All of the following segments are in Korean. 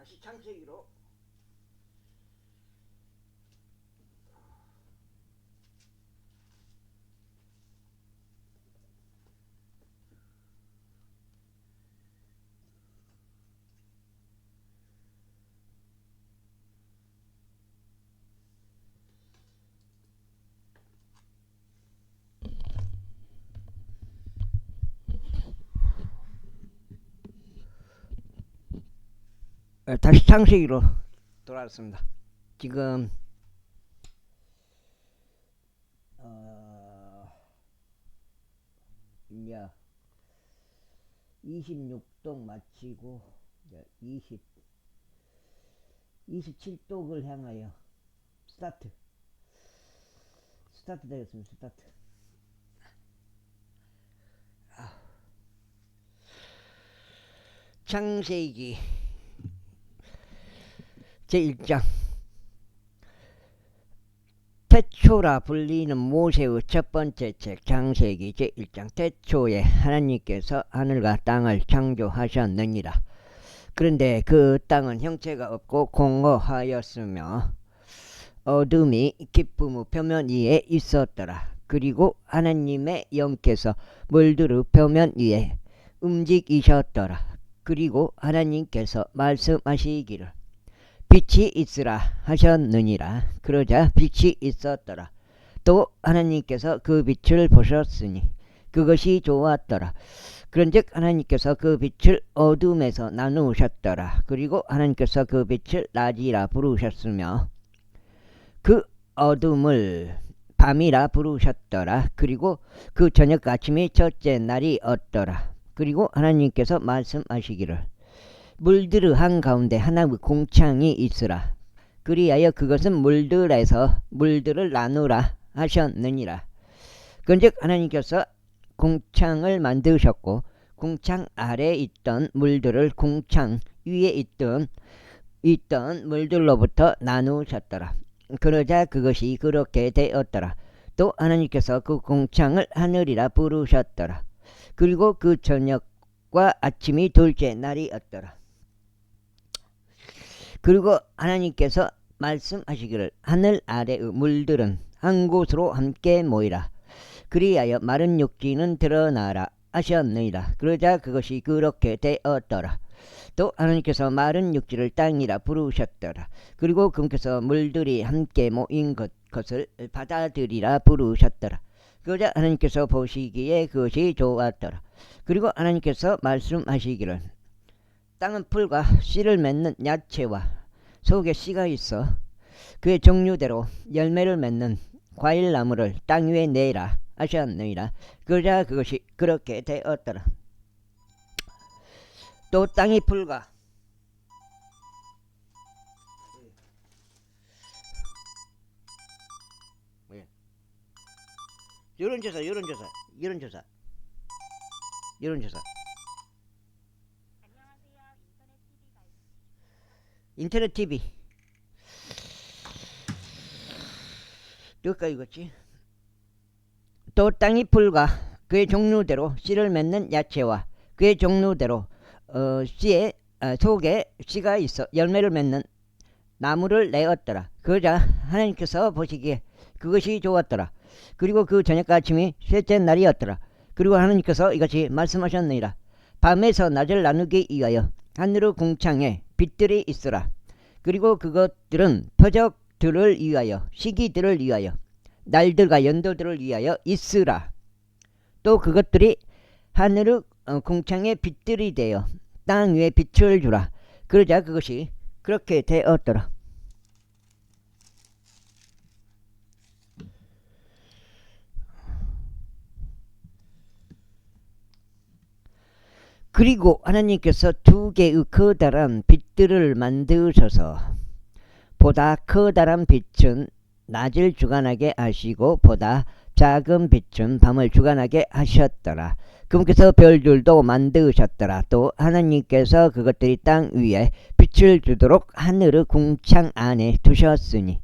다시 창세기로 다시 창세기로 돌아왔습니다. 지금 이제 26독 마치고 이제 27독을 향하여 스타트 되겠습니다. 스타트. 창세기 제1장. 태초라 불리는 모세의 첫 번째 책 창세기 제1장. 태초에 하나님께서 하늘과 땅을 창조하셨느니라. 그런데 그 땅은 형체가 없고 공허하였으며 어둠이 깊음의 표면 위에 있었더라. 그리고 하나님의 영께서 물들의 표면 위에 움직이셨더라. 그리고 하나님께서 말씀하시기를 빛이 있으라 하셨느니라. 그러자 빛이 있었더라. 또 하나님께서 그 빛을 보셨으니 그것이 좋았더라. 그런즉 하나님께서 그 빛을 어둠에서 나누셨더라. 그리고 하나님께서 그 빛을 낮이라 부르셨으며 그 어둠을 밤이라 부르셨더라. 그리고 그 저녁 아침이 첫째 날이었더라. 그리고 하나님께서 말씀하시기를 물들의 한가운데 하나의 공창이 있으라. 그리하여 그것은 물들에서 물들을 나누라 하셨느니라. 그런즉 하나님께서 공창을 만드셨고 공창 아래에 있던 물들을 공창 위에 있던 물들로부터 나누셨더라. 그러자 그것이 그렇게 되었더라. 또 하나님께서 그 공창을 하늘이라 부르셨더라. 그리고 그 저녁과 아침이 둘째 날이었더라. 그리고 하나님께서 말씀하시기를 하늘 아래의 물들은 한 곳으로 함께 모이라. 그리하여 마른 육지는 드러나라 하셨느니라. 그러자 그것이 그렇게 되었더라. 또 하나님께서 마른 육지를 땅이라 부르셨더라. 그리고 그분께서 물들이 함께 모인 것을 바다들이라 부르셨더라. 그러자 하나님께서 보시기에 그것이 좋았더라. 그리고 하나님께서 말씀하시기를 땅은 풀과 씨를 맺는 야채와 속에 씨가 있어 그의 종류대로 열매를 맺는 과일나무를 땅 위에 내라 하셨느니라. 그러자 그것이 그렇게 되었더라. 또 땅이 풀과 여론조사 인터넷 TV 누가 읽었지? 또 땅이 풀과 그의 종류대로 씨를 맺는 야채와 그의 종류대로 씨에 속에 씨가 있어 열매를 맺는 나무를 내었더라. 그러자 하나님께서 보시기에 그것이 좋았더라. 그리고 그 저녁과 아침이 셋째 날이었더라. 그리고 하나님께서 이같이 말씀하셨느니라. 밤에서 낮을 나누기 위하여 하늘의 궁창에 빛들이 있으라. 그리고 그것들은 표적들을 위하여 시기들을 위하여 날들과 연도들을 위하여 있으라. 또 그것들이 하늘의 궁창에 빛들이 되어 땅 위에 빛을 주라. 그러자 그것이 그렇게 되었더라. 그리고 하나님께서 두 개의 커다란 빛들을 만드셔서 보다 커다란 빛은 낮을 주관하게 하시고 보다 작은 빛은 밤을 주관하게 하셨더라. 그분께서 별들도 만드셨더라. 또 하나님께서 그것들이 땅 위에 빛을 주도록 하늘의 궁창 안에 두셨으니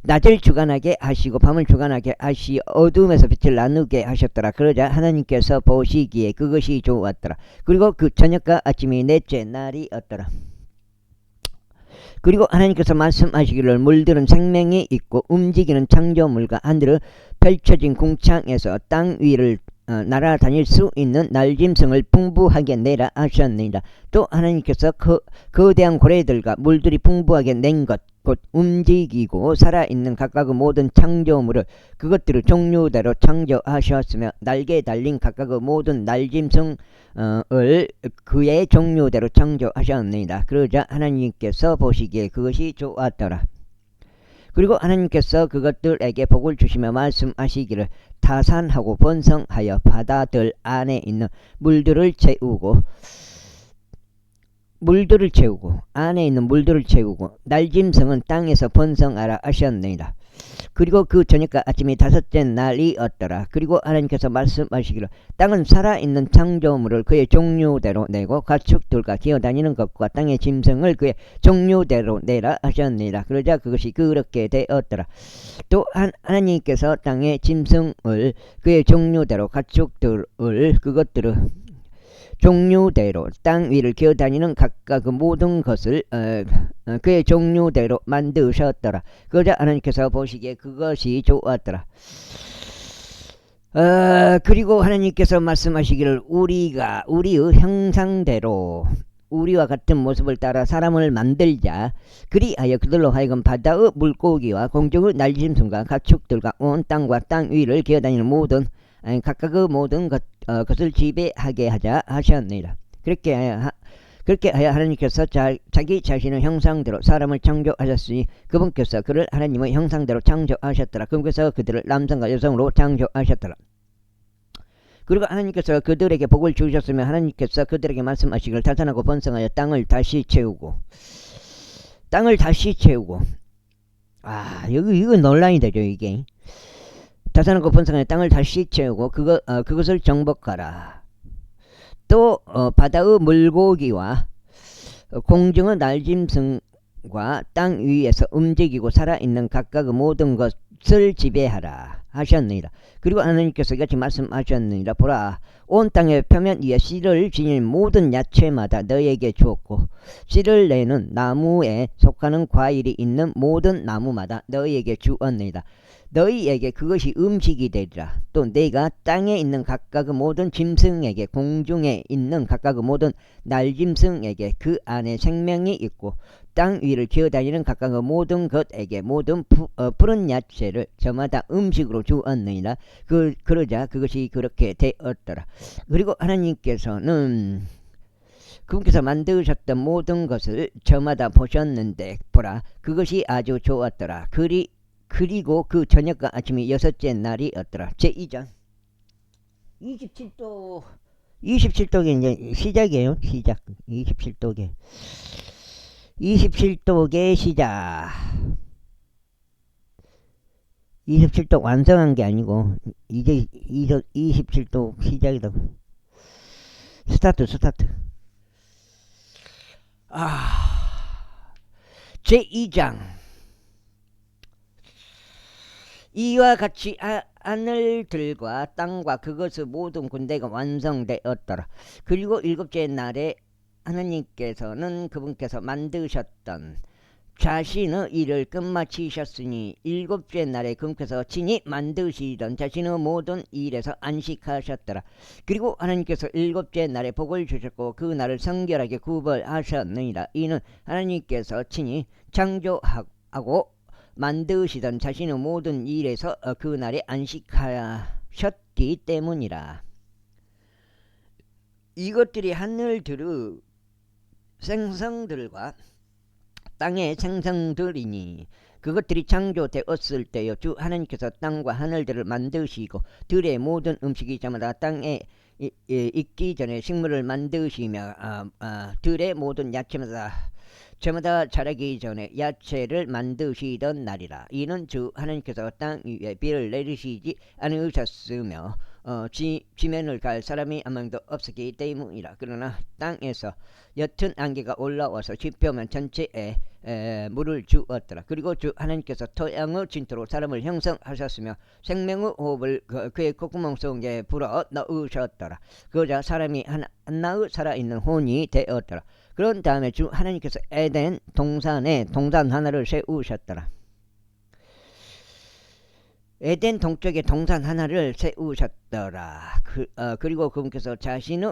낮을 주관하게 하시고 밤을 주관하게 하시 어둠에서 빛을 나누게 하셨더라. 그러자 하나님께서 보시기에 그것이 좋았더라. 그리고 그 저녁과 아침이 넷째 날이었더라. 그리고 하나님께서 말씀하시기를 물들은 생명이 있고 움직이는 창조물과 하늘을 펼쳐진 궁창에서 땅 위를 날아다닐 수 있는 날짐승을 풍부하게 내라 하셨느니라. 또 하나님께서 거대한 고래들과 물들이 풍부하게 낸 것 곧 움직이고 살아있는 각각의 모든 창조물을 그것들을 종류대로 창조하셨으며 날개에 달린 각각의 모든 날짐승을 그의 종류대로 창조하셨느니라. 그러자 하나님께서 보시기에 그것이 좋았더라. 그리고 하나님께서 그것들에게 복을 주시며 말씀하시기를 타산하고 번성하여 바다들 안에 있는 물들을 채우고 안에 있는 물들을 채우고 날짐승은 땅에서 번성하라 하셨느니라. 그리고 그 저녁과 아침이 다섯째 날이었더라. 그리고 하나님께서 말씀하시기를 땅은 살아있는 창조물을 그의 종류대로 내고 가축들과 기어다니는 것과 땅의 짐승을 그의 종류대로 내라 하셨느니라. 그러자 그것이 그렇게 되었더라. 또 하나님께서 땅의 짐승을 그의 종류대로 가축들을 그것들을 종류대로 땅 위를 기어다니는 각각 그 모든 것을 그의 종류대로 만드셨더라. 그러자 하나님께서 보시기에 그것이 좋았더라. 그리고 하나님께서 말씀하시기를 우리의 형상대로 우리와 같은 모습을 따라 사람을 만들자. 그리하여 그들로 하여금 바다의 물고기와 공중의 날짐승과 가축들과 온 땅과 땅 위를 기어다니는 모든 각각의 모든 것을 지배하게 하자 하셨느니라. 그렇게 하여 하나님께서 자기 자신의 형상대로 사람을 창조하셨으니 그분께서 그를 하나님의 형상대로 창조하셨더라. 그분께서 그들을 남성과 여성으로 창조하셨더라. 그리고 하나님께서 그들에게 복을 주셨으며 하나님께서 그들에게 말씀하시기를 타산하고 번성하여 땅을 다시 채우고 이거 논란이 되죠. 이게 타산하고 번성하여 땅을 다시 채우고 그것을 정복하라. 또 바다의 물고기와 공중의 날짐승과 땅 위에서 움직이고 살아있는 각각의 모든 것을 지배하라 하셨느니라. 그리고 하나님께서 이같이 말씀하셨느니라. 보라, 온 땅의 표면 위에 씨를 지닌 모든 야채마다 너에게 주었고 씨를 내는 나무에 속하는 과일이 있는 모든 나무마다 너에게 주었느니라. 너희에게 그것이 음식이 되리라. 또 내가 땅에 있는 각각의 모든 짐승에게 공중에 있는 각각의 모든 날짐승에게 그 안에 생명이 있고 땅 위를 기어다니는 각각의 모든 것에게 모든 푸른 야채를 저마다 음식으로 주었느니라. 그러자 그것이 그렇게 되었더라. 그리고 하나님께서는 그분께서 만드셨던 모든 것을 저마다 보셨는데 보라, 그것이 아주 좋았더라. 그리고 그 저녁과 아침이 여섯째 날이었더라. 제2장 27독의 이제 시작이에요. 시작 27독의 시작. 27독 완성한 게 아니고 이제 27독 시작이다. 스타트. 제2장 이와 같이 하늘들과 땅과 그것의 모든 군대가 완성되었더라. 그리고 일곱째 날에 하나님께서는 그분께서 만드셨던 자신의 일을 끝마치셨으니 일곱째 날에 그분께서 친히 만드시던 자신의 모든 일에서 안식하셨더라. 그리고 하나님께서 일곱째 날에 복을 주셨고 그 날을 성결하게 구별하셨느니라. 이는 하나님께서 친히 창조하고 만드시던 자신의 모든 일에서 그 날에 안식하셨기 때문이라. 이것들이 하늘들의 생성들과 땅의 생성들이니 그것들이 창조되었을 때요 주 하나님께서 땅과 하늘들을 만드시고 들의 모든 음식이 저마다 땅에 있기 전에 식물을 만드시며 들의 모든 야채마다 저마다 자라기 전에 야채를 만드시던 날이라. 이는 주 하나님께서 땅 위에 비를 내리시지 않으셨으며 지면을 갈 사람이 한 명도 없었기 때문이라. 그러나 땅에서 옅은 안개가 올라와서 지표면 전체에 물을 주었더라. 그리고 주 하나님께서 토양의 진토로 사람을 형성하셨으며 생명의 호흡을 그의 콧구멍 속에 불어 넣으셨더라. 그러자 사람이 하나의 살아있는 혼이 되었더라. 그런 다음에 주 하나님께서 에덴 동산에 동산 하나를 세우셨더라. 에덴 동쪽에 동산 하나를 세우셨더라. 그리고 그분께서 자신이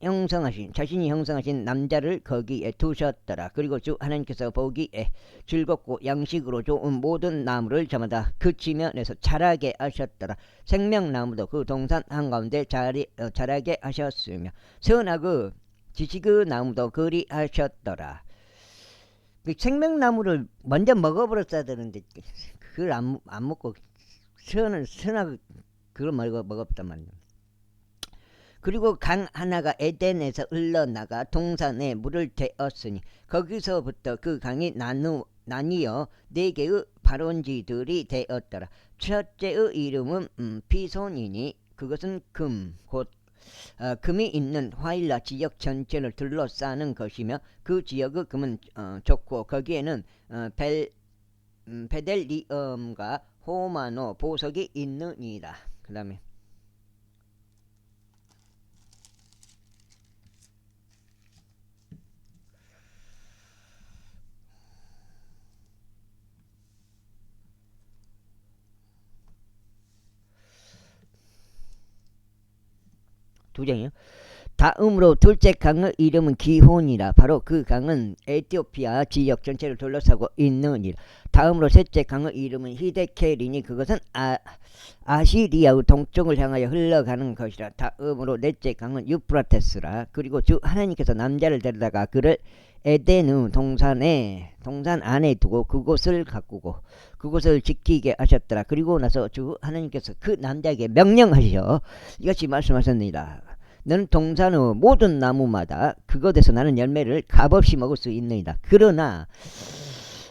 형성하신 남자를 거기에 두셨더라. 그리고 주 하나님께서 보기에 즐겁고 양식으로 좋은 모든 나무를 저마다 그 지면에서 자라게 하셨더라. 생명나무도 그 동산 한가운데 자라게 하셨으며 선악의 지식의 나무도 그리하셨더라. 그 생명나무를 먼저 먹어버렸어야 되는데 그걸 안 먹고 선악 그걸 먹었단 말이야. 그리고 강 하나가 에덴에서 흘러나가 동산에 물을 대었으니 거기서부터 그 강이 나뉘어 4개의 발원지들이 되었더라. 첫째의 이름은 피손이니 그것은 곧 금이 있는 화일라 지역 전체를 둘러싸는 것이며 그 지역의 금은 좋고 거기에는 베델리엄과 호마노 보석이 있느니라. 그 다음에 두 장이요. 다음으로 둘째 강의 이름은 기혼이라. 바로 그 강은 에티오피아 지역 전체를 둘러싸고 있느니라. 다음으로 셋째 강의 이름은 히데켈이니 그것은 아시리아의 동쪽을 향하여 흘러가는 것이라. 다음으로 넷째 강은 유프라테스라. 그리고 주 하나님께서 남자를 데려다가 그를 에덴의 동산 안에 두고 그곳을 가꾸고 그곳을 지키게 하셨더라. 그리고 나서 주 하나님께서 그 남자에게 명령하시어 이같이 말씀하셨느니라. 너는 동산의 모든 나무마다 그곳에서 나는 열매를 값없이 먹을 수 있느니라. 그러나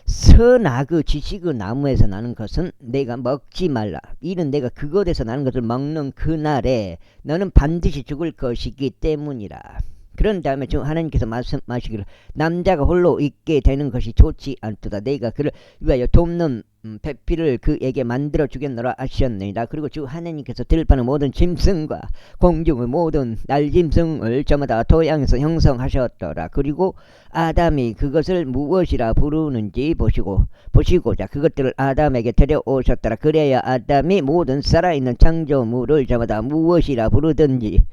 선악의 지식의 나무에서 나는 것은 내가 먹지 말라. 이는 내가 그곳에서 나는 것을 먹는 그날에 너는 반드시 죽을 것이기 때문이라. 그런 다음에 주 하나님께서 말씀하시기를 남자가 홀로 있게 되는 것이 좋지 않도다. 내가 그를 위하여 돕는 배필을 그에게 만들어 주겠노라 하셨느니라. 그리고 주 하나님께서 들판의 모든 짐승과 공중의 모든 날짐승을 저마다 토양에서 형성하셨더라. 그리고 아담이 그것을 무엇이라 부르는지 보시고자 그것들을 아담에게 데려오셨더라. 그래야 아담이 모든 살아있는 창조물을 저마다 무엇이라 부르든지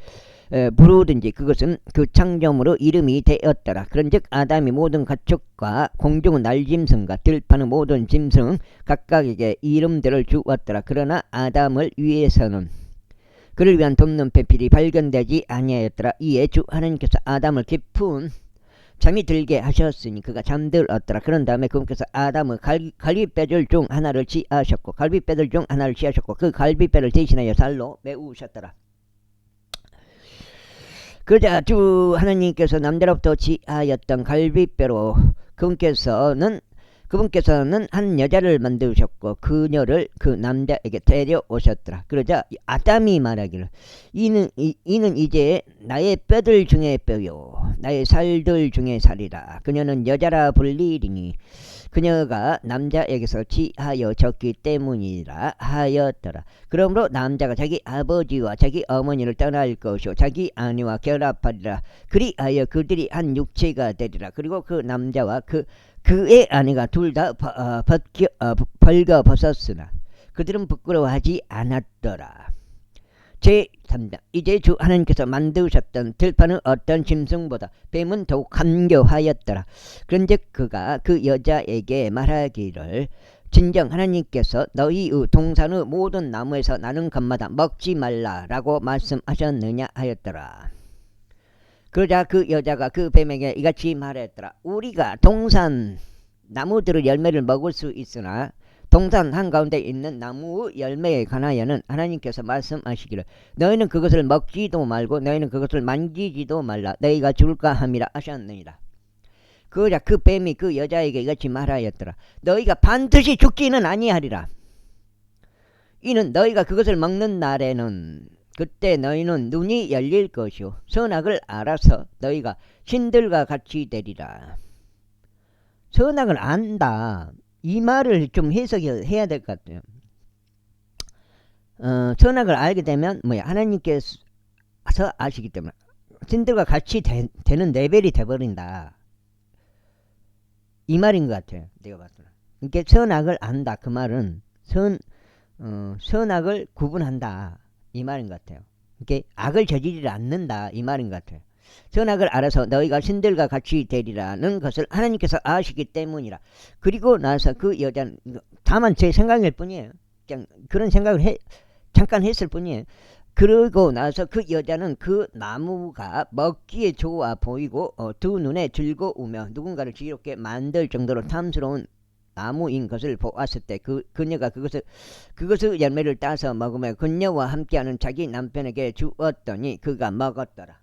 그것은 그 창조물의 이름이 되었더라. 그런즉 아담이 모든 가축과 공중의 날짐승과 들판의 모든 짐승 각각에게 이름들을 주었더라. 그러나 아담을 위해서는 그를 위한 돕는 배필이 발견되지 아니하였더라. 이에 주 하나님께서 아담을 깊은 잠이 들게 하셨으니 그가 잠들었더라. 그런 다음에 그분께서 아담의 갈비뼈들 중 하나를 취하셨고 그 갈비뼈를 대신하여 살로 메우셨더라. 그러자 주 하나님께서 남자로부터 취하였던 갈비뼈로 그분께서는 한 여자를 만드셨고 그녀를 그 남자에게 데려오셨더라. 그러자 아담이 말하기를 이는 이제 나의 뼈들 중에 뼈요 나의 살들 중에 살이라. 그녀는 여자라 불리리니 그녀가 남자에게서 취하여졌기 때문이라 하였더라. 그러므로 남자가 자기 아버지와 자기 어머니를 떠날 것이요 자기 아내와 결합하리라. 그리하여 그들이 한 육체가 되리라. 그리고 그 남자와 그의 아내가 둘 다 벌거벗었으나 그들은 부끄러워하지 않았더라. 제3장 이제 주 하나님께서 만드셨던 들판의 어떤 짐승보다 뱀은 더욱 간교하였더라. 그런즉 그가 그 여자에게 말하기를 진정 하나님께서 너희의 동산의 모든 나무에서 나는 것마다 먹지 말라라고 말씀하셨느냐 하였더라. 그러자 그 여자가 그 뱀에게 이같이 말했더라. 우리가 동산 나무들의 열매를 먹을 수 있으나 동산 한가운데 있는 나무의 열매에 관하여는 하나님께서 말씀하시기를 너희는 그것을 먹지도 말고 너희는 그것을 만지지도 말라. 너희가 죽을까 함이라 하셨느니라. 그러자 그 뱀이 그 여자에게 이같이 말하였더라. 너희가 반드시 죽지는 아니하리라. 이는 너희가 그것을 먹는 날에는 그때 너희는 눈이 열릴 것이요 선악을 알아서 너희가 신들과 같이 되리라. 선악을 안다. 이 말을 좀 해석해야 될 것 같아요. 선악을 알게 되면 하나님께서 아시기 때문에 신들과 같이 되는 레벨이 돼버린다. 이 말인 것 같아요. 내가 봤을 때. 그러니까 선악을 안다. 그 말은 선악을 구분한다. 이 말인 것 같아요. 그러니까 악을 저지르지 않는다. 이 말인 것 같아요. 선악을 알아서 너희가 신들과 같이 되리라는 것을 하나님께서 아시기 때문이라. 그리고 나서 그 여자는, 다만 제 생각일 뿐이에요. 그냥 그런 생각을 잠깐 했을 뿐이에요. 그러고 나서 그 여자는 그 나무가 먹기에 좋아 보이고 두 눈에 즐거우며 누군가를 지롭게 만들 정도로 탐스러운 나무인 것을 보았을 때 그녀가 그것의 열매를 따서 먹으며 그녀와 함께하는 자기 남편에게 주었더니 그가 먹었더라.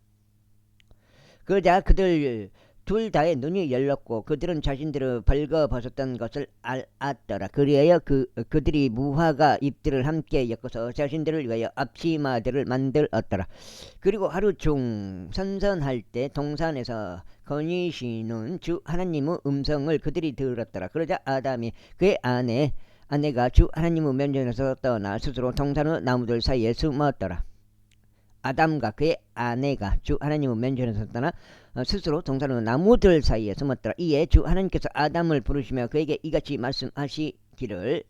그러자 그들 둘 다의 눈이 열렸고 그들은 자신들을 벌거벗었던 것을 알았더라. 그리하여 그들이 무화과 잎들을 함께 엮어서 자신들을 위하여 앞치마들을 만들었더라. 그리고 하루 중 선선할 때 동산에서 거니시는 주 하나님의 음성을 그들이 들었더라. 그러자 아담이 그의 아내가 주 하나님의 면전에서 떠나 스스로 동산의 나무들 사이에 숨었더라. 아담과 그의 아내가 주 하나님의 면전에서 떠나 스스로 동산의 나무들 사이에 숨었더라. 이에 주 하나님께서 아담을 부르시며 그에게 이같이 말씀하시기를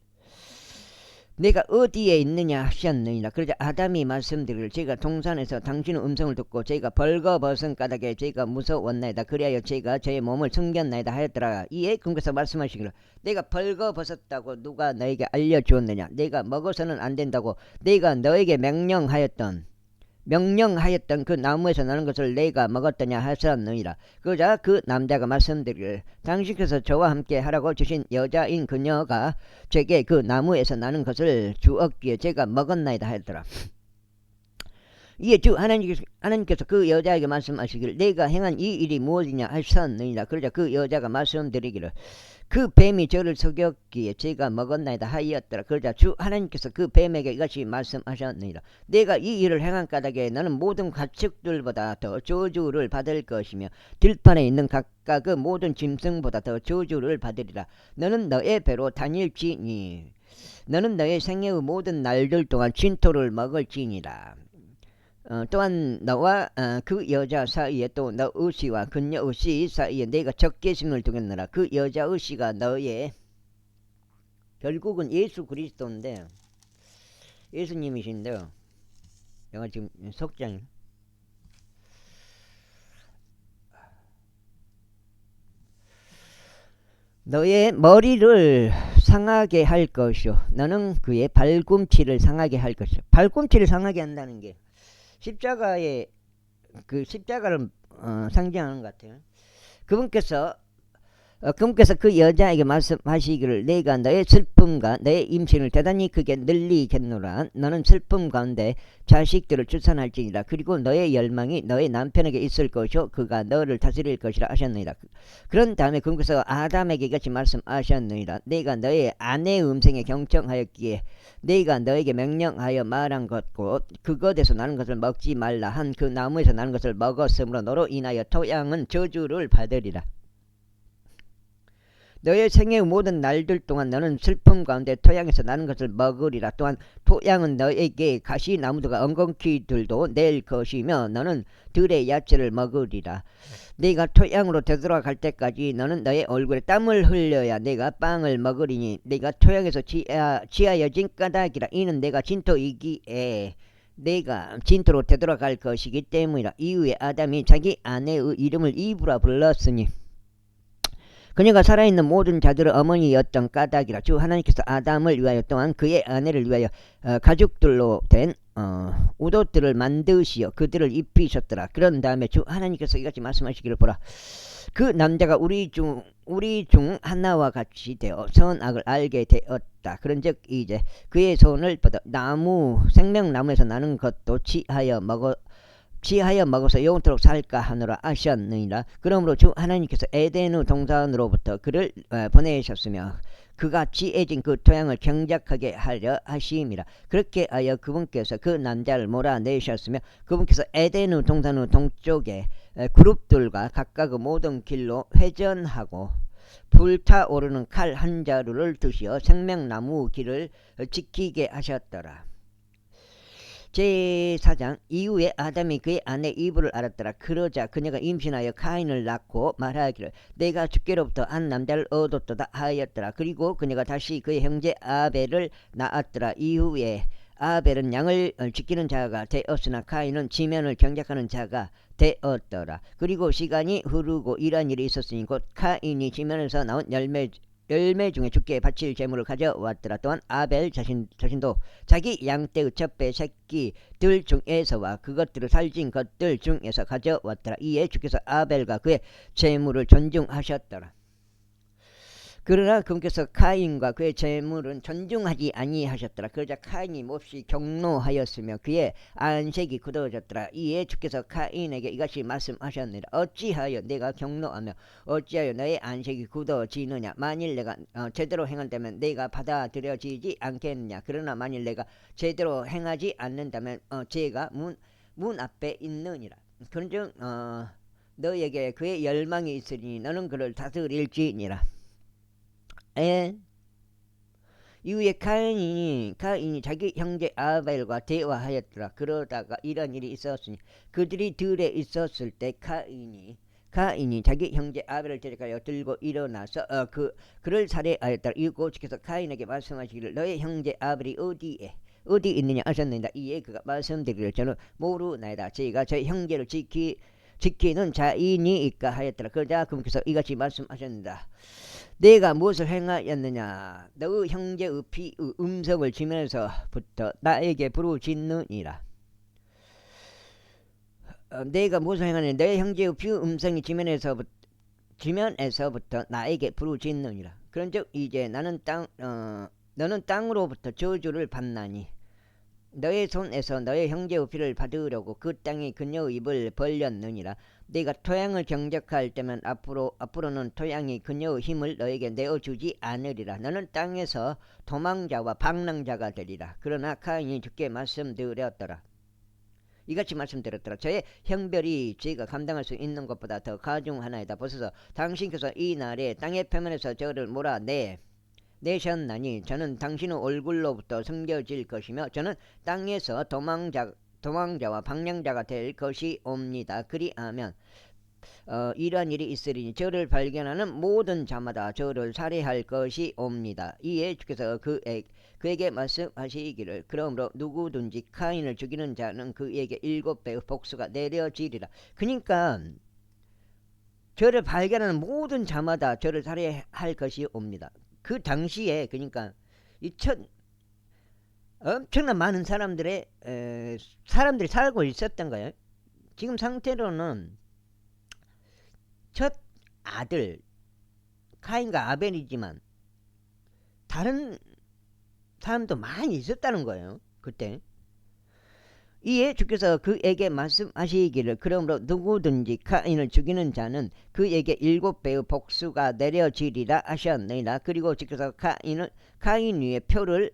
내가 어디에 있느냐 하셨느니라. 그러자 아담이 말씀드리기를 제가 동산에서 당신의 음성을 듣고 제가 벌거벗은 까닭에 제가 무서웠나이다. 그리하여 제가 제 몸을 숨겼나이다 하였더라. 이에 그분께서 말씀하시기를 내가 벌거벗었다고 누가 너에게 알려주었느냐. 내가 먹어서는 안 된다고 내가 너에게 명령하였던 그 나무에서 나는 것을 내가 먹었더냐 하셨느니라. 그러자 그 남자가 말씀드리기를 당신께서 저와 함께 하라고 주신 여자인 그녀가 제게 그 나무에서 나는 것을 주었기에 제가 먹었나이다 하였더라. 이에 주 하나님께서 그 여자에게 말씀하시기를 내가 행한 이 일이 무엇이냐 하셨느니라. 그러자 그 여자가 말씀드리기를 그 뱀이 저를 속였기에 제가 먹었나이다 하였더라. 그러자 주 하나님께서 그 뱀에게 이같이 말씀하셨느니라. 내가 이 일을 행한 까닭에 너는 모든 가축들보다 더 저주를 받을 것이며 들판에 있는 각각의 모든 짐승보다 더 저주를 받으리라. 너는 너의 배로 다닐지니 너는 너의 생애의 모든 날들 동안 진토를 먹을지니라. 또한 너와 그 여자 사이에 또 너의 씨와 그녀의 씨 사이에 내가 적개심을 두겠노라. 그 여자의 씨가 너의 결국은 예수 그리스도인데 예수님이신데요. 내가 지금 속장 너의 머리를 상하게 할 것이요 너는 그의 발꿈치를 상하게 할 것이요. 발꿈치를 상하게 한다는 게 십자가의 십자가를 상징하는 것 같아요. 그분께서 그 여자에게 말씀하시기를 내가 너의 슬픔과 너의 임신을 대단히 크게 늘리겠노라. 너는 슬픔 가운데 자식들을 출산할지니라. 그리고 너의 열망이 너의 남편에게 있을 것이요 그가 너를 다스릴 것이라 하셨느니라. 그런 다음에 그분께서 아담에게 같이 말씀하셨느니라. 내가 너의 아내의 음성에 경청하였기에 내가 너에게 명령하여 말한 것고 그것에서 나는 것을 먹지 말라 한 그 나무에서 나는 것을 먹었으므로 너로 인하여 토양은 저주를 받으리라. 너의 생애의 모든 날들 동안 너는 슬픔 가운데 토양에서 나는 것을 먹으리라. 또한 토양은 너에게 가시나무들과 엉겅퀴들도 낼 것이며 너는 들의 야채를 먹으리라. 네가 토양으로 되돌아갈 때까지 너는 너의 얼굴에 땀을 흘려야 내가 빵을 먹으리니 네가 토양에서 지하여진 까닭이라. 이는 내가 진토이기에 내가 진토로 되돌아갈 것이기 때문이라. 이후에 아담이 자기 아내의 이름을 이브라 불렀으니 그녀가 살아있는 모든 자들의 어머니였던 까닭이라. 주 하나님께서 아담을 위하여 또한 그의 아내를 위하여 가죽들로 된 우옷들을 만드시어 그들을 입히셨더라. 그런 다음에 주 하나님께서 이같이 말씀하시기를 보라. 그 남자가 우리 중 하나와 같이 되어 선악을 알게 되었다. 그런즉 이제 그의 손을 뻗어 생명나무에서 나는 것도 취하여 먹어서 영원토록 살까 하노라 하셨느니라. 그러므로 주 하나님께서 에덴의 동산으로부터 그를 보내셨으며 그가 지혜진 그 토양을 경작하게 하려 하심이라. 그렇게 하여 그분께서 그 남자를 몰아내셨으며 그분께서 에덴의 동산의 동쪽에 그룹들과 각각의 모든 길로 회전하고 불타오르는 칼 한 자루를 두시어 생명나무 길을 지키게 하셨더라. 제4장 이후에 아담이 그의 아내 이브를 알았더라. 그러자 그녀가 임신하여 카인을 낳고 말하기를 내가 주께로부터 한 남자를 얻었도다 하였더라. 그리고 그녀가 다시 그의 형제 아벨을 낳았더라. 이후에 아벨은 양을 지키는 자가 되었으나 카인은 지면을 경작하는 자가 되었더라. 그리고 시간이 흐르고 이러한 일이 있었으니 곧 카인이 지면에서 나온 열매 중에 주께 바칠 제물을 가져왔더라. 또한 아벨 자신도 자기 양떼의 첫배 새끼들 중에서와 그것들을 살진 것들 중에서 가져왔더라. 이에 주께서 아벨과 그의 제물을 존중하셨더라. 그러나 그분께서 카인과 그의 제물은 존중하지 아니하셨더라. 그러자 카인이 몹시 경노하였으며 그의 안색이 굳어졌더라. 이에 주께서 카인에게 이같이 말씀하셨느니라. 어찌하여 내가 경노하며 어찌하여 너의 안색이 굳어지느냐. 만일 내가 제대로 행한다면 내가 받아들여지지 않겠느냐. 그러나 만일 내가 제대로 행하지 않는다면 죄가 문 앞에 있느니라. 그런즉 너에게 그의 열망이 있으니 너는 그를 다스릴지니라. 이후에 카인이 자기 형제 아벨과 대화하였더라. 그러다가 이런 일이 있었으니 그들이 들에 있었을 때 카인이 자기 형제 아벨을 데려가여 들고 일어나서 그를 살해하였더라. 이고 주께서 카인에게 말씀하시기를 너의 형제 아벨이 어디 있느냐 하셨느니라. 이에 그가 말씀드리기를 저는 모르나이다. 제가 저 형제를 지키는 자이니이까 하였더라. 그러자 그분께서 이같이 말씀하셨느니라. 내가 무엇을 행하였느냐. 너의 형제의 피의 음성을 지면에서부터 나에게 부르짖느니라. 내가 무엇을 행하느냐. 너의 형제의 피의 음성이 지면에서부터 나에게 부르짖느니라. 그런즉 이제 너는 땅으로부터 저주를 받나니 너의 손에서 너의 형제의 피를 받으려고 그 땅이 그녀의 입을 벌렸느니라. 내가 토양을 경작할 때면 앞으로는 토양이 그녀의 힘을 너에게 내어주지 않으리라. 너는 땅에서 도망자와 방랑자가 되리라. 그러나 카인이 주께 말씀드렸더라. 이같이 말씀드렸더라. 저의 형별이 제가 감당할 수 있는 것보다 더 가중하나이다. 보소서 당신께서 이 날에 땅의 표면에서 저를 몰아내셨나니 저는 당신의 얼굴로부터 숨겨질 것이며 저는 땅에서 도망자와 방랑자가 될 것이옵니다. 그리하면 이러한 일이 있으리니 저를 발견하는 모든 자마다 저를 살해할 것이옵니다. 이에 주께서 그에게 말씀하시기를 그러므로 누구든지 카인을 죽이는 자는 그에게 7배의 복수가 내려지리라. 그러니까 저를 발견하는 모든 자마다 저를 살해할 것이옵니다. 그 당시에 그러니까 엄청난 많은 사람들이 살고 있었던 거예요. 지금 상태로는 첫 아들 카인과 아벨이지만 다른 사람도 많이 있었다는 거예요. 그때. 이에 주께서 그에게 말씀하시기를 그러므로 누구든지 카인을 죽이는 자는 그에게 7배의 복수가 내려지리라 하셨느니라. 그리고 주께서 카인 위에 표를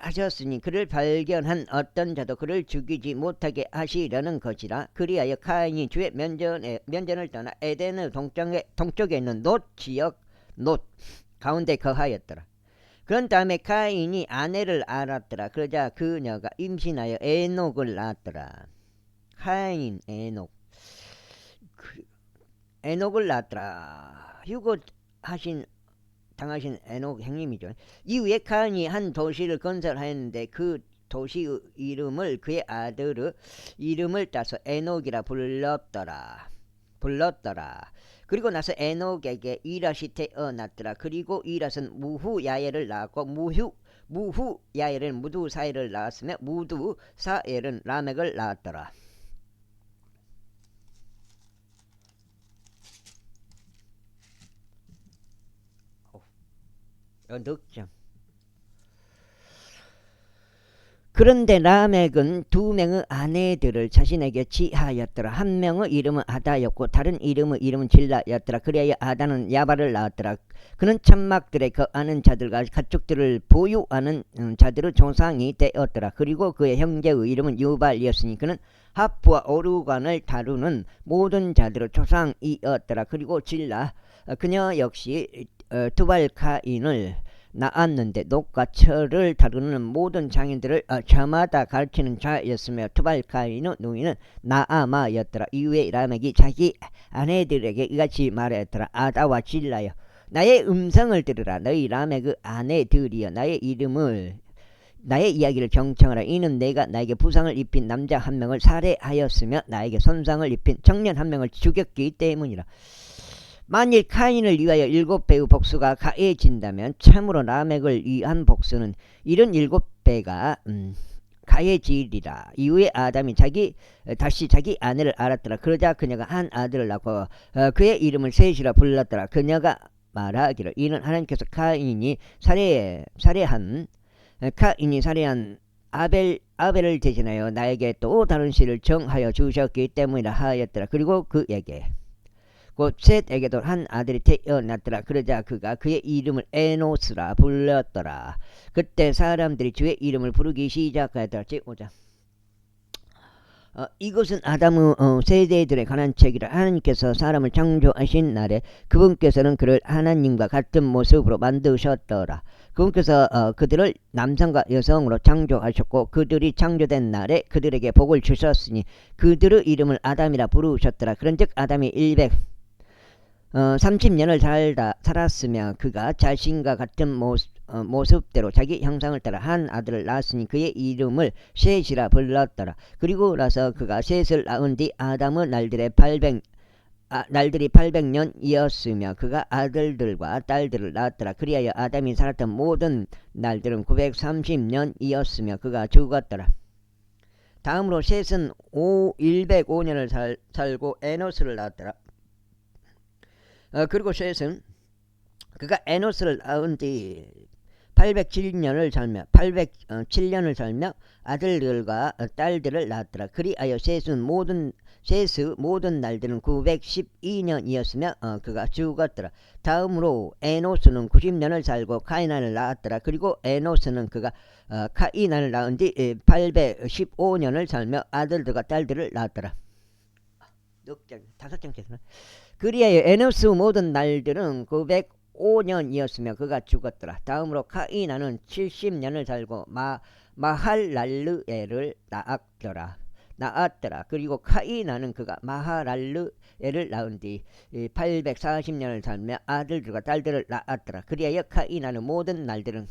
하셨으니 그를 발견한 어떤 자도 그를 죽이지 못하게 하시려는 것이라. 그리하여 카인이 주의 면전을 떠나 에덴의 동쪽에 있는 놋 지역 가운데 거하였더라. 그런 다음에 카인이 아내를 알았더라. 그러자 그녀가 임신하여 에녹을 낳았더라. 카인 에녹을 낳았더라. 당하신 에녹 형님이죠. 이후에 카인이 한 도시를 건설하였는데 그 도시의 이름을 그의 아들의 이름을 따서 에녹이라 불렀더라. 그리고 나서 에녹에게 이랏이 태어났더라. 그리고 이랏은 무후야엘을 낳았고 무후야엘은 무두사엘을 낳았으며 무두사엘은 라멕을 낳았더라. 늑장. 그런데 라멕은 2명의 아내들을 자신에게 취하였더라. 한 명의 이름은 아다였고 다른 이름은 질라였더라. 그리하여 아다는 야발을 낳았더라. 그는 천막들에 거하는 자들과 가축들을 보유하는 자들의 조상이 되었더라. 그리고 그의 형제의 이름은 유발이었으니 그는 하프와 오르간을 다루는 모든 자들의 조상이었더라. 그리고 질라 그녀 역시 두발카인을 낳았는데 녹과 철을 다루는 모든 장인들을 저마다 가르치는 자였으며 투발카인의 누이는 나아마였더라. 이후에 라멕이 자기 아내들에게 이같이 말하였더라. 아다와 질라여 나의 음성을 들으라. 너희 라멕의 아내들이여 나의 이야기를 경청하라. 이는 내가 나에게 부상을 입힌 남자 한 명을 살해하였으며 나에게 손상을 입힌 청년 한 명을 죽였기 때문이라. 만일 카인을 위하여 7배의 복수가 가해진다면 참으로 라멕을 위한 복수는 77배가 가해지리라. 이후에 아담이 다시 자기 아내를 알았더라. 그러자 그녀가 한 아들을 낳고 그의 이름을 셋이라 불렀더라. 그녀가 말하기를 이는 하나님께서 카인이 살해한 아벨을 대신하여 나에게 또 다른 씨를 정하여 주셨기 때문이라 하였더라. 그리고 그에게 곧 셋에게도 한 아들이 태어났더라. 그러자 그가 그의 이름을 에노스라 불렀더라. 그때 사람들이 주의 이름을 부르기 시작하였더라. 제5장 이것은 아담의 세대들에 관한 책이라. 하나님께서 사람을 창조하신 날에 그분께서는 그를 하나님과 같은 모습으로 만드셨더라. 그분께서 그들을 남성과 여성으로 창조하셨고 그들이 창조된 날에 그들에게 복을 주셨으니 그들의 이름을 아담이라 부르셨더라. 그런즉 아담이 30년을 살았으며 그가 자신과 같은 모습대로 자기 형상을 따라 한 아들을 낳았으니 그의 이름을 셋이라 불렀더라. 그리고 나서 그가 셋을 낳은 뒤 아담의 날들이 800년이었으며 그가 아들들과 딸들을 낳았더라. 그리하여 아담이 살았던 모든 날들은 930년이었으며 그가 죽었더라. 다음으로 셋은 105년을 살고 에노스를 낳았더라. 그리고 셋은 그가 에노스를 낳은 뒤 807년을 살며 아들들과 딸들을 낳았더라. 그리하여 셋의 모든 날들은 912년이었으며 그가 죽었더라. 다음으로 에노스는 90년을 살고 카이난을 낳았더라. 그리고 에노스는 그가 카이난을 낳은 뒤 815년을 살며 아들들과 딸들을 낳았더라. 5장 그리하여 에노스 모든 날들은 905년이었으며 그가 죽었더라. 다음으로 카이난은 70년을 살고 마할랄르엘을 낳았더라. 그리고 카이난은 그가 마할랄르엘을 낳은 뒤 840년을 살며 아들들과 딸들을 낳았더라. 그리하여 카이난의 모든 날들은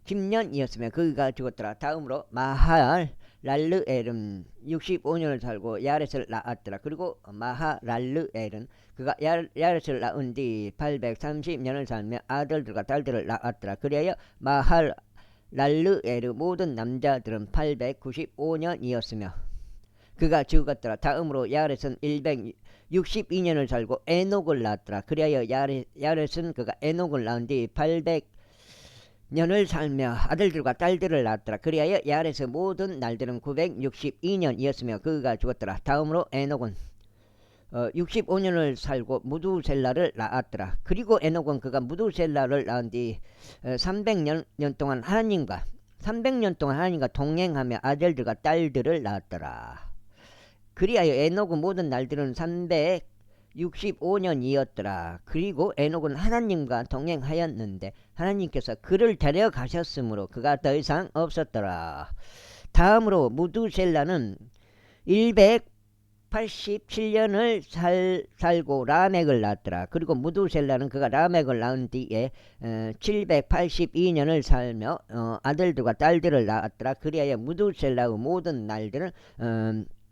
910년이었으며 그가 죽었더라. 다음으로 마할랄르엘은 65년을 살고 야렛을 낳았더라. 그리고 마할랄르엘은 그가 야렛을 낳은 뒤 830년을 살며 아들들과 딸들을 낳았더라. 그리하여 마할랄르엘의 모든 남자들은 895년이었으며 그가 죽었더라. 다음으로 야렛은 162년을 살고 에녹을 낳았더라. 그리하여 야렛은 그가 에녹을 낳은 뒤 800년을 살며 아들들과 딸들을 낳았더라. 그리하여 야렛의 모든 날들은 962년이었으며 그가 죽었더라. 다음으로 에녹은 65년을 살고 무두셀라를 낳았더라. 그리고 에녹은 그가 무두셀라를 낳은 뒤 300년 동안 하나님과 동행하며 아들들과 딸들을 낳았더라. 그리하여 에녹의 모든 날들은 365년이었더라. 그리고 에녹은 하나님과 동행하였는데 하나님께서 그를 데려가셨으므로 그가 더 이상 없었더라. 다음으로 무두셀라는 187년을 살고 라멕을 낳았더라. 그리고 무두셀라는 그가 라멕을 낳은 뒤에 782년을 살며 아들들과 딸들을 낳았더라. 그리하여 무두셀라의 모든 날들은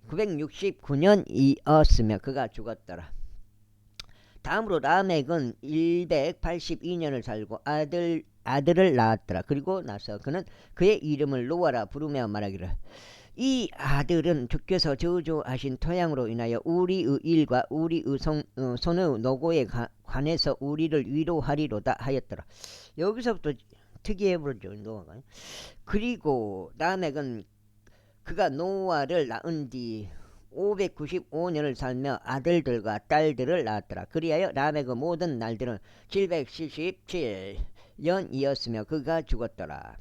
969년이었으며 그가 죽었더라. 다음으로 라멕은 182년을 살고 아들을 낳았더라. 그리고 나서 그는 그의 이름을 노아라 부르며 말하기를 이 아들은 주께서 저주하신 토양으로 인하여 우리의 일과 우리의 손의 노고에 관해서 우리를 위로하리로다 하였더라. 여기서부터 특이해 보죠. 노아가. 그리고 라멕은 그가 노아를 낳은 뒤 595년을 살며 아들들과 딸들을 낳았더라. 그리하여 라멕의 모든 날들은 777년이었으며 그가 죽었더라.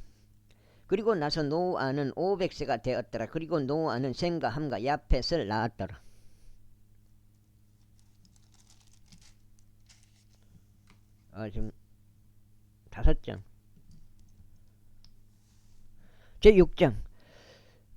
그리고 나서 노아는 500세가 되었더라. 그리고 노아는 셈과 함과 야펫을 낳았더라. 지금 5장. 제6장.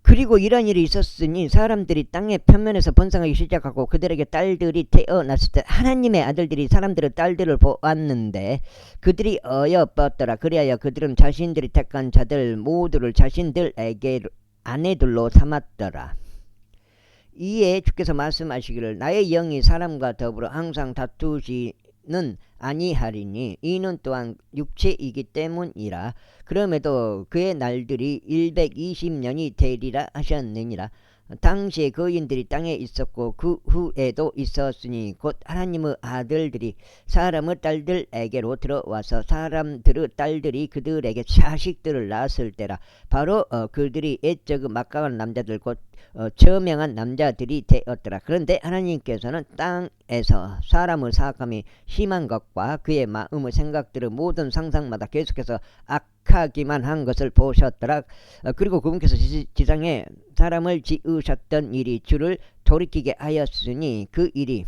그리고 이런 일이 있었으니 사람들이 땅의 편면에서 번성하기 시작하고 그들에게 딸들이 태어났을 때 하나님의 아들들이 사람들의 딸들을 보았는데 그들이 어여뻤더라. 그리하여 그들은 자신들이 택한 자들 모두를 자신들에게 아내들로 삼았더라. 이에 주께서 말씀하시기를 나의 영이 사람과 더불어 항상 다투지는 아니하리니 이는 또한 육체이기 때문이라. 그럼에도 그의 날들이 120년이 되리라 하셨느니라. 당시에 거인들이 땅에 있었고 그 후에도 있었으니 곧 하나님의 아들들이 사람의 딸들에게로 들어와서 사람들의 딸들이 그들에게 자식들을 낳았을 때라. 바로 그들이 애적의 막강한 남자들 곧 저명한 남자들이 되었더라. 그런데 하나님께서는 땅에서 사람의 사악함이 심한 것과 그의 마음의 생각들의 모든 상상마다 계속해서 악하기만 한 것을 보셨더라. 그리고 그분께서 지상에 사람을 지으셨던 일이 주를 돌이키게 하였으니 그 일이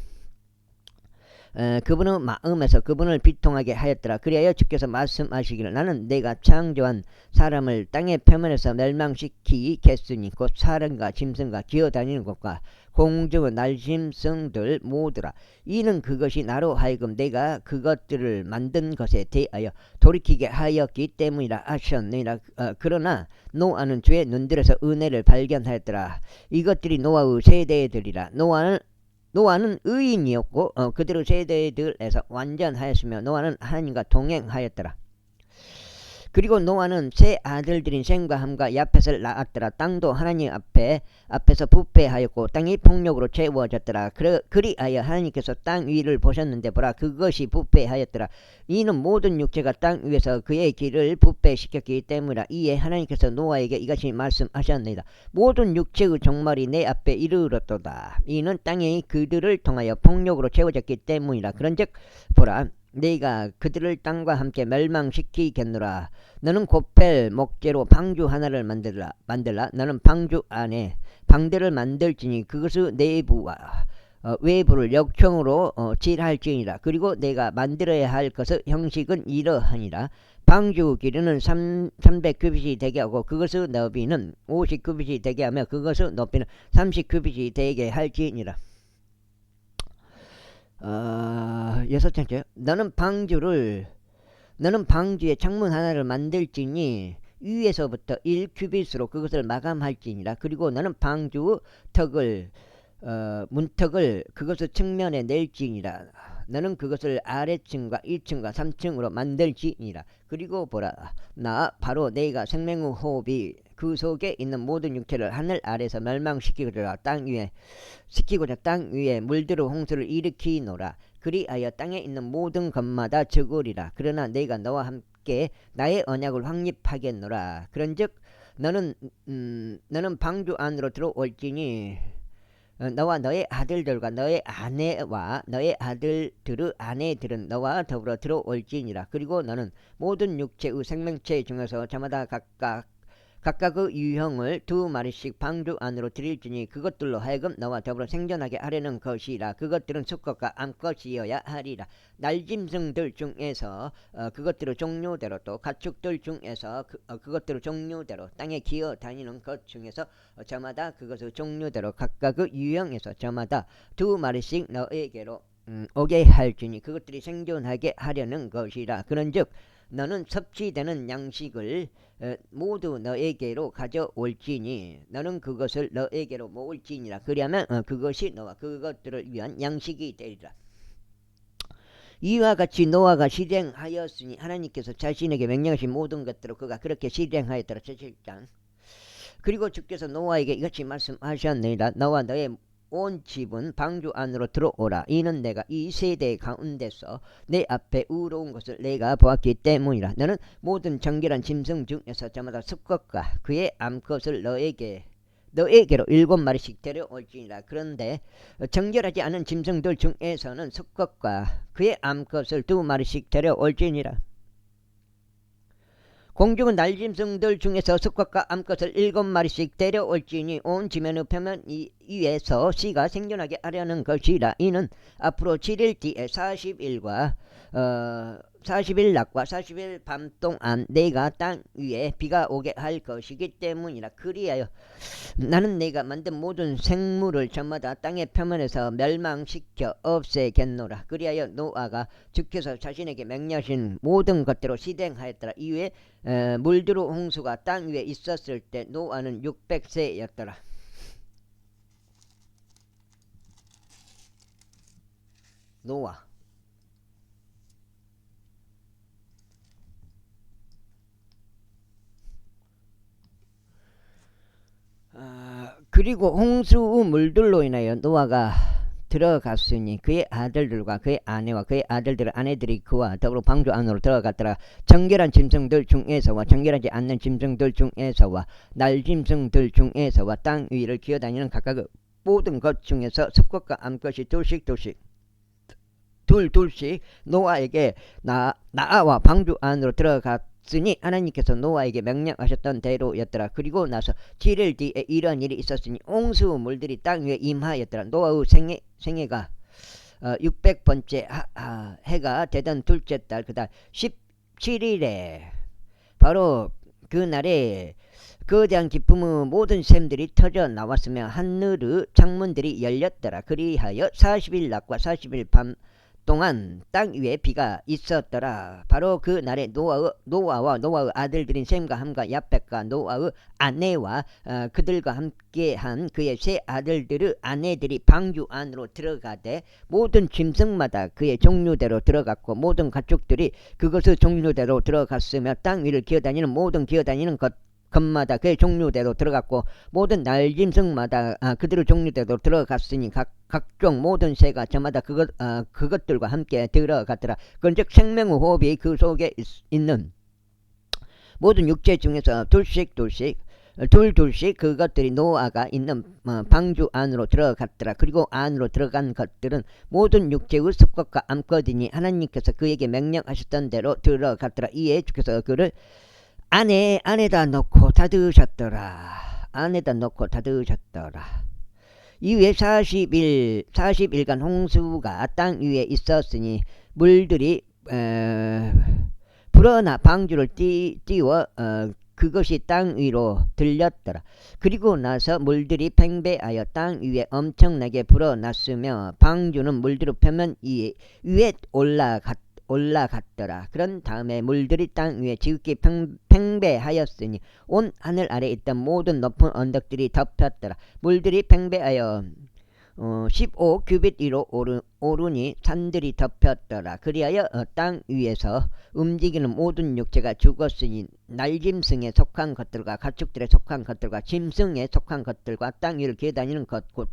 그분의 마음에서 그분을 비통하게 하였더라. 그리하여 주께서 말씀하시기를 나는 내가 창조한 사람을 땅의 표면에서 멸망시키겠으니 곧 사람과 짐승과 기어다니는 것과 공중의 날짐승들 모두라. 이는 그것이 나로 하여금 내가 그것들을 만든 것에 대하여 돌이키게 하였기 때문이라 하셨느니라. 그러나 노아는 주의 눈들에서 은혜를 발견하였더라. 이것들이 노아의 세대들이라. 노아는 의인이었고 그들의 세대들에서 완전하였으며 노아는 하나님과 동행하였더라. 그리고 노아는 세 아들들인 셈과 함과 야펫을 낳았더라. 땅도 하나님 앞에서 부패하였고 땅이 폭력으로 채워졌더라. 그리하여 하나님께서 땅 위를 보셨는데 보라 그것이 부패하였더라. 이는 모든 육체가 땅 위에서 그의 길을 부패시켰기 때문이라. 이에 하나님께서 노아에게 이같이 말씀하셨느니라. 모든 육체의 종말이 내 앞에 이르렀도다. 이는 땅이 그들을 통하여 폭력으로 채워졌기 때문이라. 그런즉 보라 네가 그들을 땅과 함께 멸망시키겠노라. 너는 곱펠 목재로 방주 하나를 만들라. 너는 방주 안에 방대를 만들지니 그것의 내부와 외부를 역청으로 칠할지니라. 그리고 내가 만들어야 할 것의 형식은 이러하니라. 방주 길이는 300규빗이 되게 하고 그것의 너비는 50규빗이 되게 하며 그것의 높이는 30규빗이 되게 할지니라. 6장째. 너는 방주에 창문 하나를 만들지니 위에서부터 1규빗으로 그것을 마감할지니라. 그리고 너는 방주 문턱을 그것의 측면에 낼지니라. 너는 그것을 아래층과 2층과 3층으로 만들지니라. 그리고 보라 나 바로 내가 생명의 호흡이 그 속에 있는 모든 육체를 하늘 아래서 멸망시키고자 땅 위에 물들어 홍수를 일으키노라. 그리하여 땅에 있는 모든 것마다 죽으리라. 그러나 내가 너와 함께 나의 언약을 확립하겠노라. 그런즉 너는 방주 안으로 들어올지니 너와 너의 아들들과 너의 아내와 너의 아들들의 아내들은 너와 더불어 들어올지니라. 그리고 너는 모든 육체의 생명체 중에서 저마다 각각의 유형을 2마리씩 방주 안으로 들일지니 그것들로 하여금 너와 더불어 생존하게 하려는 것이라. 그것들은 수컷과 암컷이어야 하리라. 날짐승들 중에서 그것들의 종류대로 또 가축들 중에서 그것들의 종류대로 땅에 기어다니는 것 중에서 저마다 그것의 종류대로 각각의 유형에서 저마다 2마리씩 너에게로 오게 할지니 그것들이 생존하게 하려는 것이라. 그런즉 너는 섭취되는 양식을 모두 너에게로 가져올지니 너는 그것을 너에게로 모을지니라. 그리하면 그것이 너와 그것들을 위한 양식이 되리라. 이와 같이 노아가 실행하였으니 하나님께서 자신에게 명령하신 모든 것들을 그가 그렇게 실행하였더라. 제7장. 그리고 주께서 노아에게 이같이 말씀하셨느니라. 너와 너의 온 집은 방주 안으로 들어오라. 이는 내가 이 세대 가운데서 내 앞에 의로운 것을 내가 보았기 때문이라. 너는 모든 정결한 짐승 중에서 저마다 수컷과 그의 암컷을 너에게로 7마리씩 데려올지니라. 그런데 정결하지 않은 짐승들 중에서는 수컷과 그의 암컷을 2마리씩 데려올지니라. 공중의 날짐승들 중에서 수컷과 암컷을 7마리씩 데려올지니 온 지면의 표면 위에서 씨가 생존하게 하려는 것이라. 이는 앞으로 7일 뒤에 40일 낮과 40일 밤 동안 내가 땅 위에 비가 오게 할 것이기 때문이라. 그리하여 나는 내가 만든 모든 생물을 저마다 땅의 표면에서 멸망시켜 없애겠노라. 그리하여 노아가 주께서 자신에게 명령하신 모든 것대로 실행하였더라. 이후에 물두루 홍수가 땅 위에 있었을 때 노아는 600세였더라. 노아. 그리고 홍수 물들로 인하여 노아가 들어갔으니 그의 아들들과 그의 아내와 그의 아들들의 아내들이 그와 더불어 방주 안으로 들어갔더라. 정결한 짐승들 중에서와 정결하지 않는 짐승들 중에서와 날짐승들 중에서와 땅 위를 기어다니는 각각 모든 것 중에서 습것과 암것이 둘씩 노아에게 나아와 방주 안으로 들어갔으니 하나님께서 노아에게 명령하셨던 대로였더라. 그리고 나서 7일 뒤에 이런 일이 있었으니 홍수 물들이 땅 위에 임하였더라. 노아의 생애가 600번째 해가 되던 둘째 달 그달 17일에 바로 그날에 거대한 기쁨의 모든 샘들이 터져 나왔으며 하늘의 창문들이 열렸더라. 그리하여 40일 낮과 40일 밤 동안 땅 위에 비가 있었더라. 바로 그 날에 노아와 노아의 아들들인 셈과 함과 야벳과 노아의 아내와 그들과 함께한 그의 세 아들들의 아내들이 방주 안으로 들어가되 모든 짐승마다 그의 종류대로 들어갔고 모든 가축들이 그것의 종류대로 들어갔으며 땅 위를 기어다니는 모든 기어다니는 것마다 그의 종류대로 들어갔고 모든 날짐승마다 그들의 종류대로 들어갔으니 각종 모든 새가 저마다 그것들과 함께 들어갔더라. 그런즉 생명의 호흡이 그 속에 있는 모든 육체 중에서 둘씩 그것들이 노아가 있는 방주 안으로 들어갔더라. 그리고 안으로 들어간 것들은 모든 육체의 습것과 암컷이니 하나님께서 그에게 명령하셨던 대로 들어갔더라. 이에 주께서 그를 안에다 넣고 닫으셨더라. 이후에 40일간 홍수가 땅 위에 있었으니 물들이 불어나 방주를 띄워 그것이 땅 위로 들렸더라. 그리고 나서 물들이 팽배하여 땅 위에 엄청나게 불어났으며 방주는 물들의 표면 위에 올라갔더라. 그런 다음에 물들이 땅 위에 지극히 팽배하였으니 온 하늘 아래 있던 모든 높은 언덕들이 덮였더라. 물들이 팽배하여 15규빗 위로 오르니 산들이 덮였더라. 그리하여 땅 위에서 움직이는 모든 육체가 죽었으니 날짐승에 속한 것들과 가축들에 속한 것들과 짐승에 속한 것들과 땅 위를 기어다니는 것 곧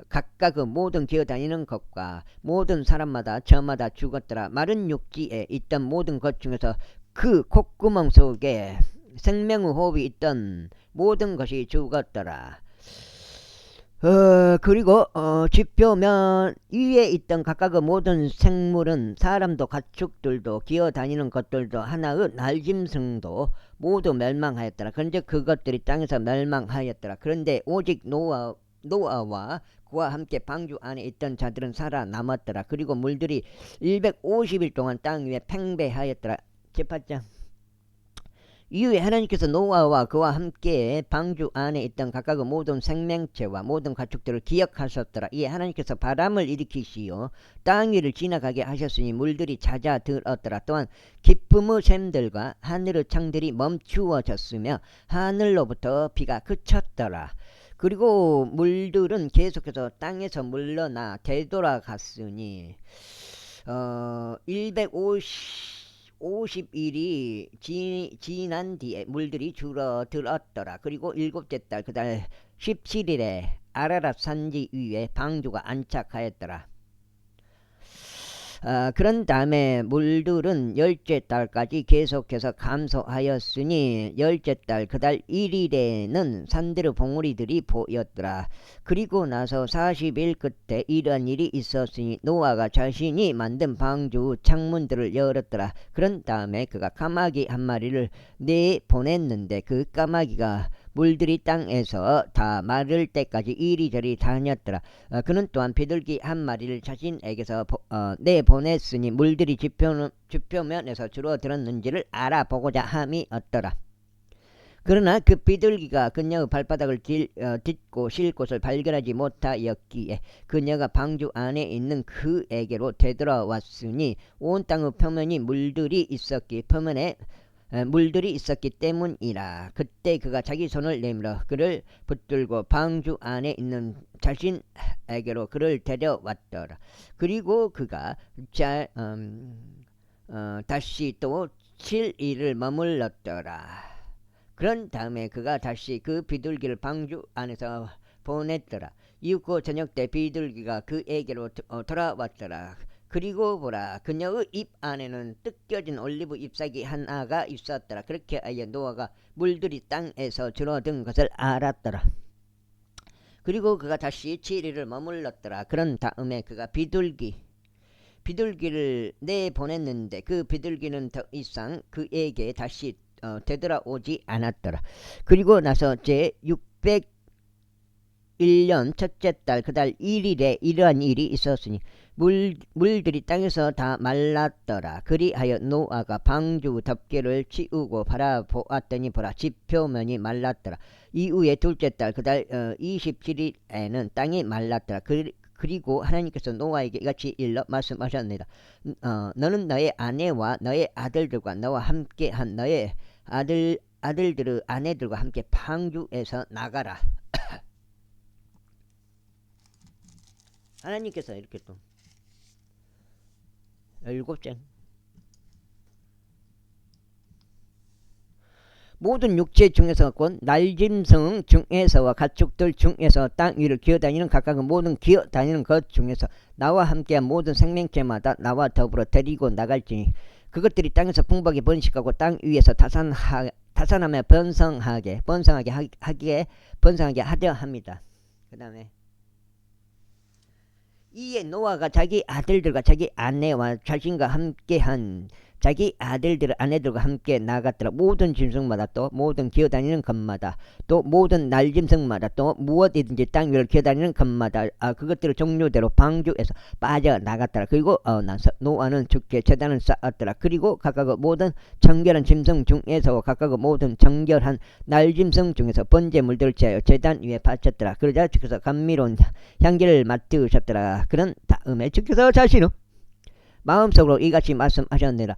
각각의 모든 기어다니는 것과 모든 사람마다 저마다 죽었더라. 마른 육지에 있던 모든 것 중에서 그 콧구멍 속에 생명의 호흡이 있던 모든 것이 죽었더라. 그리고 지표면 위에 있던 각각의 모든 생물은 사람도 가축들도 기어다니는 것들도 하나의 날짐승도 모두 멸망하였더라. 그런데 그것들이 땅에서 멸망하였더라. 그런데 오직 노아와 그와 함께 방주 안에 있던 자들은 살아남았더라. 그리고 물들이 150일 동안 땅 위에 팽배하였더라. 제8장. 이후에 하나님께서 노아와 그와 함께 방주 안에 있던 각각의 모든 생명체와 모든 가축들을 기억하셨더라. 이에 하나님께서 바람을 일으키시어 땅 위를 지나가게 하셨으니 물들이 잦아들었더라. 또한 기쁨의 샘들과 하늘의 창들이 멈추어졌으며 하늘로부터 비가 그쳤더라. 그리고 물들은 계속해서 땅에서 물러나 되돌아갔으니 150일이 지난 뒤에 물들이 줄어들었더라. 그리고 7째 달 그달 17일에 아라랏 산지 위에 방주가 안착하였더라. 그런 다음에 물들은 10째 달까지 계속해서 감소하였으니 10째 달 그달 1일에는 산들의 봉우리들이 보였더라. 그리고 나서 40일 끝에 이런 일이 있었으니 노아가 자신이 만든 방주 창문들을 열었더라. 그런 다음에 그가 까마귀 한 마리를 내보냈는데 그 까마귀가 물들이 땅에서 다 마를 때까지 이리저리 다녔더라. 그는 또한 비둘기 한 마리를 자신에게서 내보냈으니 물들이 지표면에서 줄어들었는지를 알아보고자 함이 없더라. 그러나 그 비둘기가 그녀의 발바닥을 딛고 쉴 곳을 발견하지 못하였기에 그녀가 방주 안에 있는 그에게로 되돌아왔으니 온 땅의 표면에 물들이 있었기 때문이라. 그때 그가 자기 손을 내밀어 그를 붙들고 방주 안에 있는 자신에게로 그를 데려왔더라. 그리고 그가 다시 또 7일을 머물렀더라. 그런 다음에 그가 다시 그 비둘기를 방주 안에서 보냈더라. 이후 그 저녁 때 비둘기가 그에게로 돌아왔더라. 그리고 보라, 그녀의 입 안에는 뜯겨진 올리브 잎사귀 하나가 있었더라. 그렇게 하여 노아가 물들이 땅에서 줄어든 것을 알았더라. 그리고 그가 다시 7일을 머물렀더라. 그런 다음에 그가 비둘기를 내보냈는데 그 비둘기는 더 이상 그에게 다시 되돌아오지 않았더라. 그리고 나서 제 601년 첫째 달 그달 1일에 이러한 일이 있었으니 물들이 땅에서 다 말랐더라. 그리하여 노아가 방주 덮개를 치우고 바라보았더니 보라, 지표면이 말랐더라. 이후에 둘째 달 그달 27일에는 땅이 말랐더라. 그리고 하나님께서 노아에게 이같이 일러 말씀하셨습니다. 너는 너의 아내와 너의 아들들과 너와 함께한 너의 아들들의 아내들과 함께 방주에서 나가라. 하나님께서 이렇게 또 7장 모든 육체 중에서 곧 날짐승 중에서와 가축들 중에서 땅 위를 기어다니는 각각의 모든 기어다니는 것 중에서 나와 함께한 모든 생명체마다 나와 더불어 데리고 나갈지니 그것들이 땅에서 풍부하게 번식하고 땅 위에서 다산하며 번성하게 하려 합니다. 그 다음에 이에 노아가 자기 아들들과 자기 아내와 자신과 함께한 자기 아들들 아내들과 함께 나갔더라. 모든 짐승마다 또 모든 기어다니는 것마다 또 모든 날짐승마다 또 무엇이든지 땅 위를 기어다니는 것마다 그것들을 종류대로 방주에서 빠져나갔더라. 그리고 나서 노아는 주께 제단을 쌓았더라. 그리고 각각의 모든 정결한 짐승 중에서 각각의 모든 정결한 날짐승 중에서 번제물들을 제하여 제단 위에 바쳤더라. 그러자 주께서 감미로운 향기를 맡으셨더라. 그런 다음에 주께서 자신의 마음속으로 이같이 말씀하셨느니라.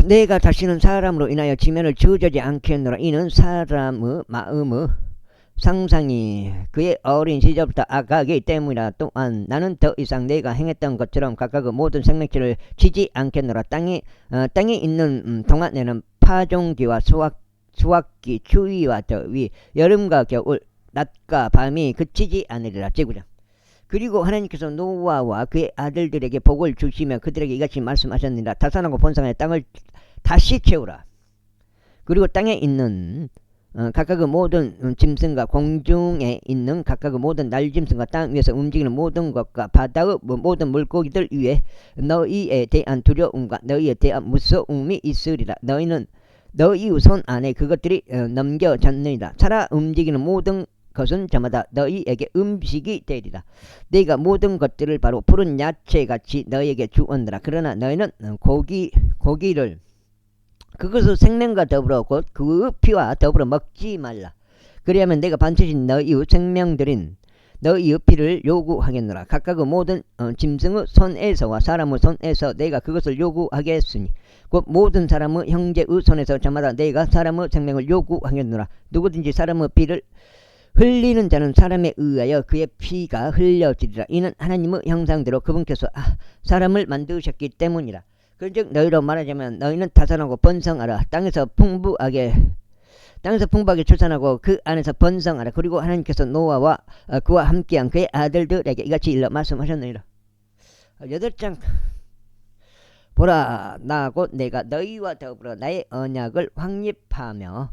내가 다시는 사람으로 인하여 지면을 저주하지 않겠노라. 이는 사람의 마음의 상상이 그의 어린 시절부터 악하기 때문이라. 또한 나는 더 이상 내가 행했던 것처럼 각각의 모든 생명체를 치지 않겠노라. 땅에 있는 동안에는 파종기와 수확기, 추위와 더위, 여름과 겨울, 낮과 밤이 그치지 않으리라. 제9장 그리고 하나님께서 노아와 그의 아들들에게 복을 주시며 그들에게 이같이 말씀하셨느니라. 다산하고 번성하여 땅을 다시 채우라. 그리고 땅에 있는 각각의 모든 짐승과 공중에 있는 각각의 모든 날짐승과 땅 위에서 움직이는 모든 것과 바다의 모든 물고기들 위에 너희에 대한 두려움과 너희에 대한 무서움이 있으리라. 너희의 손 안에 그것들이 넘겨졌느니라. 살아 움직이는 모든 것은 저마다 너희에게 음식이 되리라. 내가 모든 것들을 바로 푸른 야채같이 너희에게 주었느라. 그러나 너희는 고기를 그것을 생명과 더불어 곧 그 피와 더불어 먹지 말라. 그리하면 내가 반드시 너희의 생명들인 너희의 피를 요구하겠노라. 각각의 모든 짐승의 손에서와 사람의 손에서 내가 그것을 요구하겠으니 곧 모든 사람의 형제의 손에서 저마다 내가 사람의 생명을 요구하겠노라. 누구든지 사람의 피를 흘리는 자는 사람에 의하여 그의 피가 흘려지리라. 이는 하나님의 형상대로 그분께서 사람을 만드셨기 때문이라. 그런즉 너희로 말하자면 너희는 다산하고 번성하라. 땅에서 풍부하게 출산하고 그 안에서 번성하라. 그리고 하나님께서 노아와 그와 함께한 그의 아들들에게 이같이 일러 말씀하셨느니라. 8장 보라, 나 곧 내가 너희와 더불어 나의 언약을 확립하며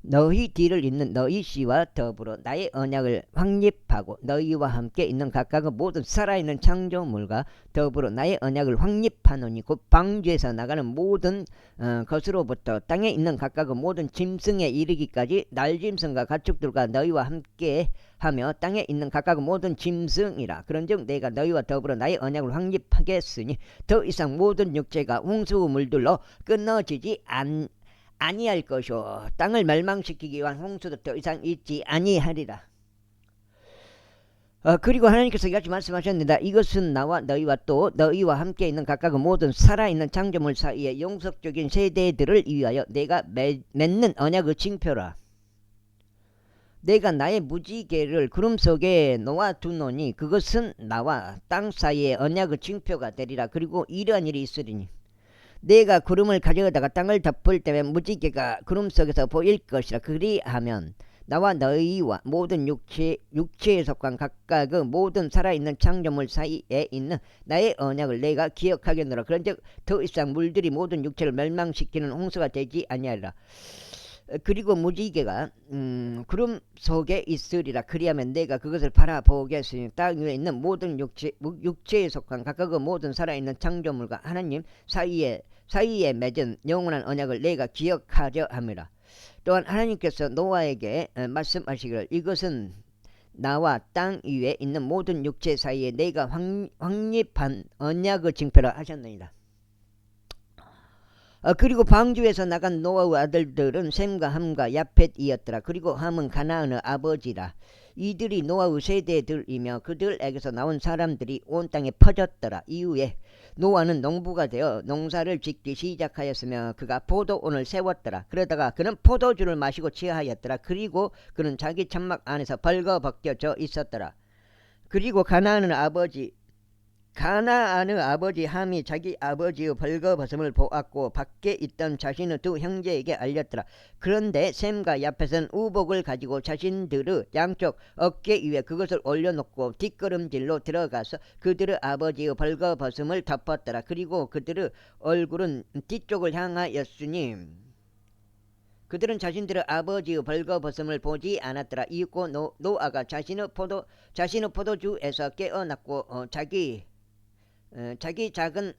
너희 뒤를 잇는 너희 씨와 더불어 나의 언약을 확립하고 너희와 함께 있는 각각의 모든 살아있는 창조물과 더불어 나의 언약을 확립하노니 곧 방주에서 나가는 모든 것으로부터 땅에 있는 각각의 모든 짐승에 이르기까지 날짐승과 가축들과 너희와 함께 하며 땅에 있는 각각의 모든 짐승이라. 그런즉 내가 너희와 더불어 나의 언약을 확립하겠으니 더 이상 모든 육체가 홍수 물들로 끊어지지 아니할 것이요 땅을 멸망시키기 위한 홍수도 더 이상 있지 아니하리라. 그리고 하나님께서 이같이 말씀하셨느니라. 이것은 나와 너희와 또 너희와 함께 있는 각각의 모든 살아있는 창조물 사이의 영속적인 세대들을 위하여 내가 맺는 언약의 징표라. 내가 나의 무지개를 구름 속에 놓아두노니 그것은 나와 땅 사이의 언약의 징표가 되리라. 그리고 이러한 일이 있으리니 내가 구름을 가져다가 땅을 덮을 때에 무지개가 구름 속에서 보일 것이라. 그리하면 나와 너희와 모든 육체에 속한 각각의 모든 살아있는 창조물 사이에 있는 나의 언약을 내가 기억하겠노라. 그런즉 더 이상 물들이 모든 육체를 멸망시키는 홍수가 되지 아니하리라. 그리고 무지개가 구름 속에 있으리라. 그리하면 내가 그것을 바라보겠으니 땅 위에 있는 모든 육체에 속한 각각의 모든 살아있는 창조물과 하나님 사이에 맺은 영원한 언약을 내가 기억하려 함이라. 또한 하나님께서 노아에게 말씀하시기를 이것은 나와 땅 위에 있는 모든 육체 사이에 내가 확립한 언약의 징표라 하셨느니라. 그리고 방주에서 나간 노아의 아들들은 셈과 함과 야펫이었더라. 그리고 함은 가나안의 아버지라. 이들이 노아의 세대들이며 그들에게서 나온 사람들이 온 땅에 퍼졌더라. 이후에 노아는 농부가 되어 농사를 짓기 시작하였으며 그가 포도원을 세웠더라. 그러다가 그는 포도주를 마시고 취하였더라. 그리고 그는 자기 장막 안에서 벌거벗겨져 있었더라. 그리고 가나안의 아버지 함이 자기 아버지의 벌거벗음을 보았고 밖에 있던 자신의 두 형제에게 알렸더라. 그런데 셈과 야펫은 우복을 가지고 자신들의 양쪽 어깨 위에 그것을 올려놓고 뒷걸음질로 들어가서 그들의 아버지의 벌거벗음을 덮었더라. 그리고 그들의 얼굴은 뒤쪽을 향하였으니 그들은 자신들의 아버지의 벌거벗음을 보지 않았더라. 이윽고 노아가 자신의 포도주에서 깨어났고 자기 작은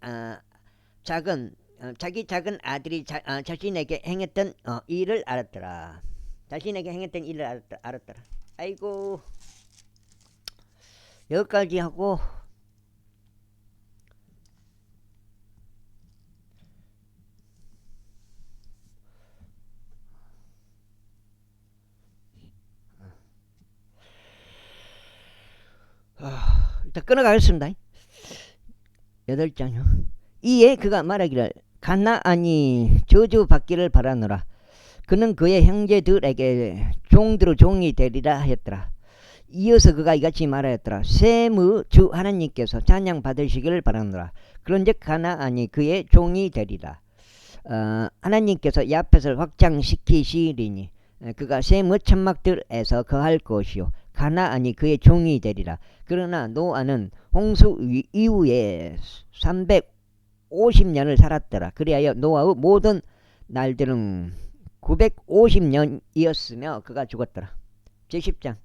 아들이 자신에게 행했던 일을 알았더라. 자신에게 행했던 일을 알았더라. 아이고 여기까지 하고 일단 끊어가겠습니다. 8장요. 이에 그가 말하기를 가나안이 저주받기를 바라노라. 그는 그의 형제들에게 종들의 종이 되리라 하였더라. 이어서 그가 이같이 말하였더라. 셈의 주 하나님께서 찬양 받으시기를 바라노라. 그런즉 가나안이 그의 종이 되리라. 하나님께서 야펫을 확장시키시리니 그가 셈의 천막들에서 거할 것이요 가나안이 그의 종이 되리라. 그러나 노아는 홍수 이후에 350년을 살았더라. 그리하여 노아의 모든 날들은 950년이었으며 그가 죽었더라. 제10장.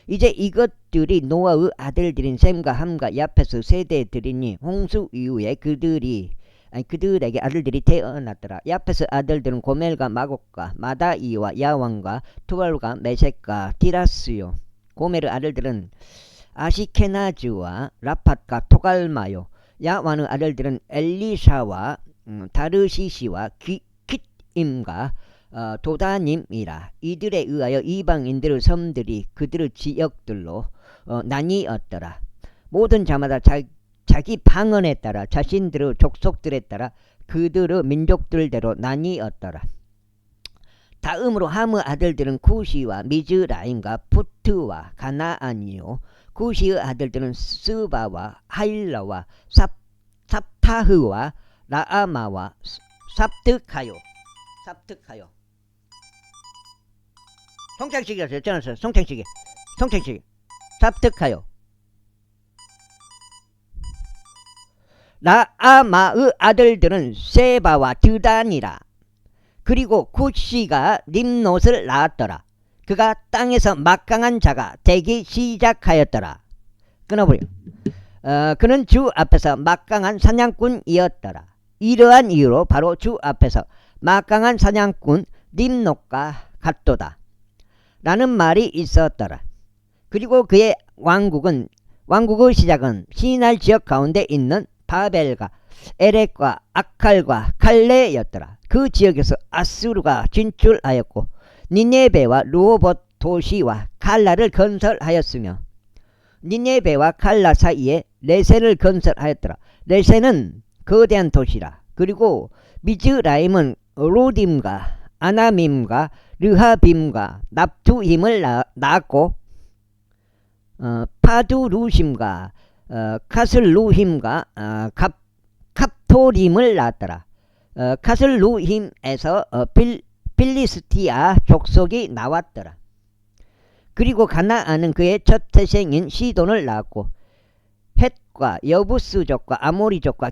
이제 이것들이 노아의 아들들인 셈과 함과 야펫의 세대들이니 홍수 이후에 그들에게 아들들이 태어났더라. 야펫의 아들들은 고멜과 마곡과 마다이와 야왕과 투발과 메섹과 디라스요. 고멜의 아들들은 아시케나즈와 라팟과 토갈마요. 야완의 아들들은 엘리샤와 다르시시와 깃임과 도다님이라. 이들에 의하여 이방인들의 섬들이 그들의 지역들로 나뉘었더라. 모든 자마다 자기 방언에 따라 자신들의 족속들에 따라 그들의 민족들대로 나뉘었더라. 다음으로 함의 아들들은 쿠시와 미즈라임과 푸트와 가나안이요. 쿠시의 아들들은 스바와 하일라와 삽타흐와 라아마와 삽득하요. 송창식이라서 전화서 송창식이 삽득하요. 라아마의 아들들은 세바와 드단이라. 그리고 쿠시가 림롯을 낳았더라. 그가 땅에서 막강한 자가 되기 시작하였더라. 끊어버려. 그는 주 앞에서 막강한 사냥꾼이었더라. 이러한 이유로 바로 주 앞에서 막강한 사냥꾼 림롯과 같도다 라는 말이 있었더라. 그리고 그의 왕국의 시작은 시날 지역 가운데 있는 바벨과 에렉과 아칼과 칼레였더라. 그 지역에서 아수르가 진출하였고 니네베와 르호봇 도시와 칼라를 건설하였으며 니네베와 칼라 사이에 레센을 건설하였더라. 레센은 거대한 도시라. 그리고 미즈라임은 로딤과 아나밈과 르하빔과 납투힘을 낳았고 파두루심과 카슬루힘과 갑토림을 낳았더라. 카슬루힘에서 필리스티아 족속이 나왔더라. 그리고 가나안은 그의 첫 태생인 시돈을 낳았고 헷과 여부스족과 아모리족과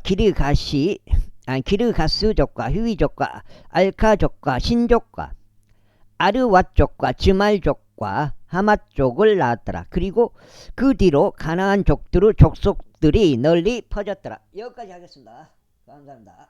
기르가스족과 휴위족과 알카족과 신족과 아르왓족과 즈말족과 하맛족을 낳았더라. 그리고 그 뒤로 가나안 족속들이 널리 퍼졌더라. 여기까지 하겠습니다. 감사합니다.